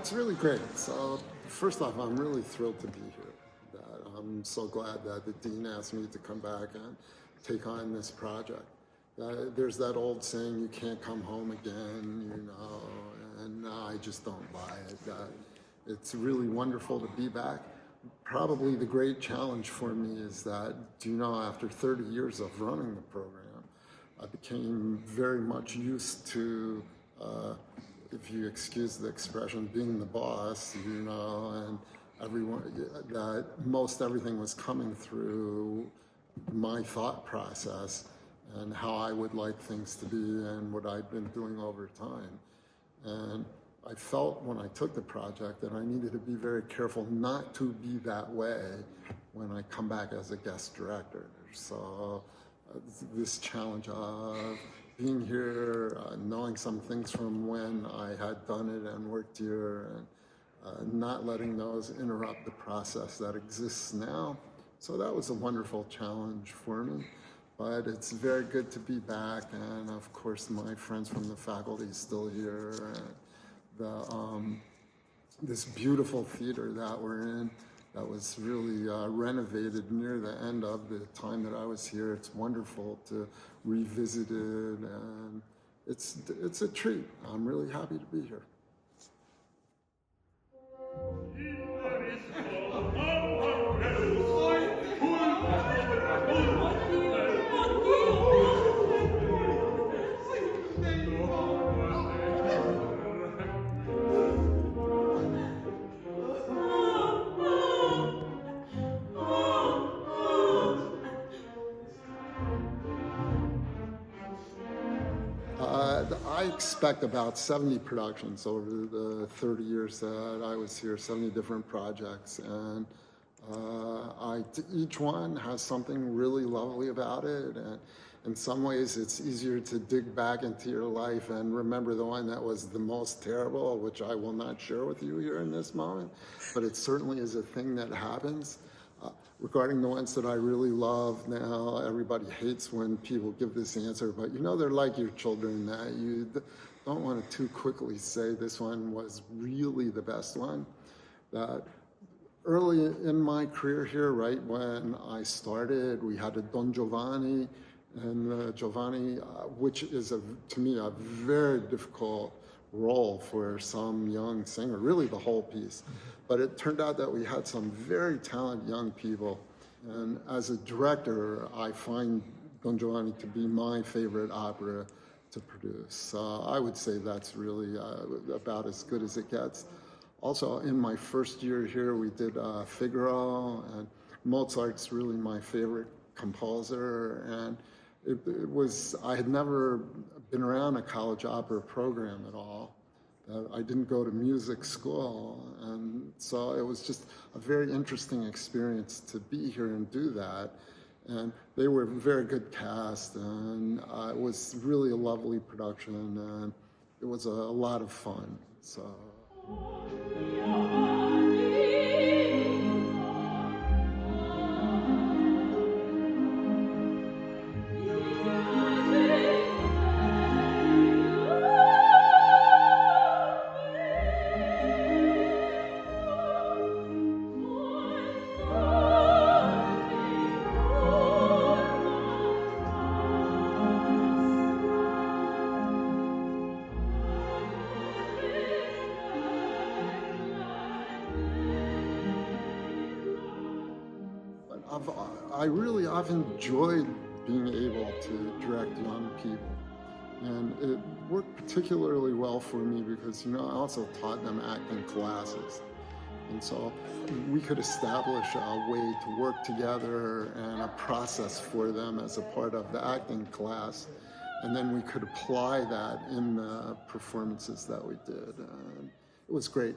it's really great. So first off, I'm really thrilled to be here. I'm so glad that the dean asked me to come back and take on this project. There's that old saying, you can't come home again, you know, and I just don't buy it. It's really wonderful to be back. Probably the great challenge for me is that, you know, after 30 years of running the program, I became very much used to, if you excuse the expression, being the boss, you know, and that most everything was coming through my thought process and how I would like things to be and what I'd been doing over time. And I felt when I took the project that I needed to be very careful not to be that way when I come back as a guest director. So this challenge of being here, knowing some things from when I had done it and worked here, and not letting those interrupt the process that exists now. So that was a wonderful challenge for me, but it's very good to be back. And of course, my friends from the faculty is still here. And this beautiful theater that we're in, that was really renovated near the end of the time that I was here. It's wonderful to revisit it, and it's a treat. I'm really happy to be here. I expect about 70 productions over the 30 years that I was here, 70 different projects, and each one has something really lovely about it, and in some ways it's easier to dig back into your life and remember the one that was the most terrible, which I will not share with you here in this moment, but it certainly is a thing that happens. Regarding the ones that I really love now, everybody hates when people give this answer, but you know they're like your children, that you don't want to too quickly say this one was really the best one. That early in my career here, right when I started, we had a Don Giovanni, and Giovanni, which is to me a very difficult role for some young singer, really the whole piece. But it turned out that we had some very talented young people. And as a director, I find Don Giovanni to be my favorite opera to produce. I would say that's really about as good as it gets. Also, in my first year here, we did Figaro, and Mozart's really my favorite composer. And I had never been around a college opera program at all. I didn't go to music school, and so it was just a very interesting experience to be here and do that. And they were a very good cast, and it was really a lovely production, and it was a lot of fun. So. I've enjoyed being able to direct young people, and it worked particularly well for me because, you know, I also taught them acting classes, and so we could establish a way to work together and a process for them as a part of the acting class, and then we could apply that in the performances that we did, and it was great.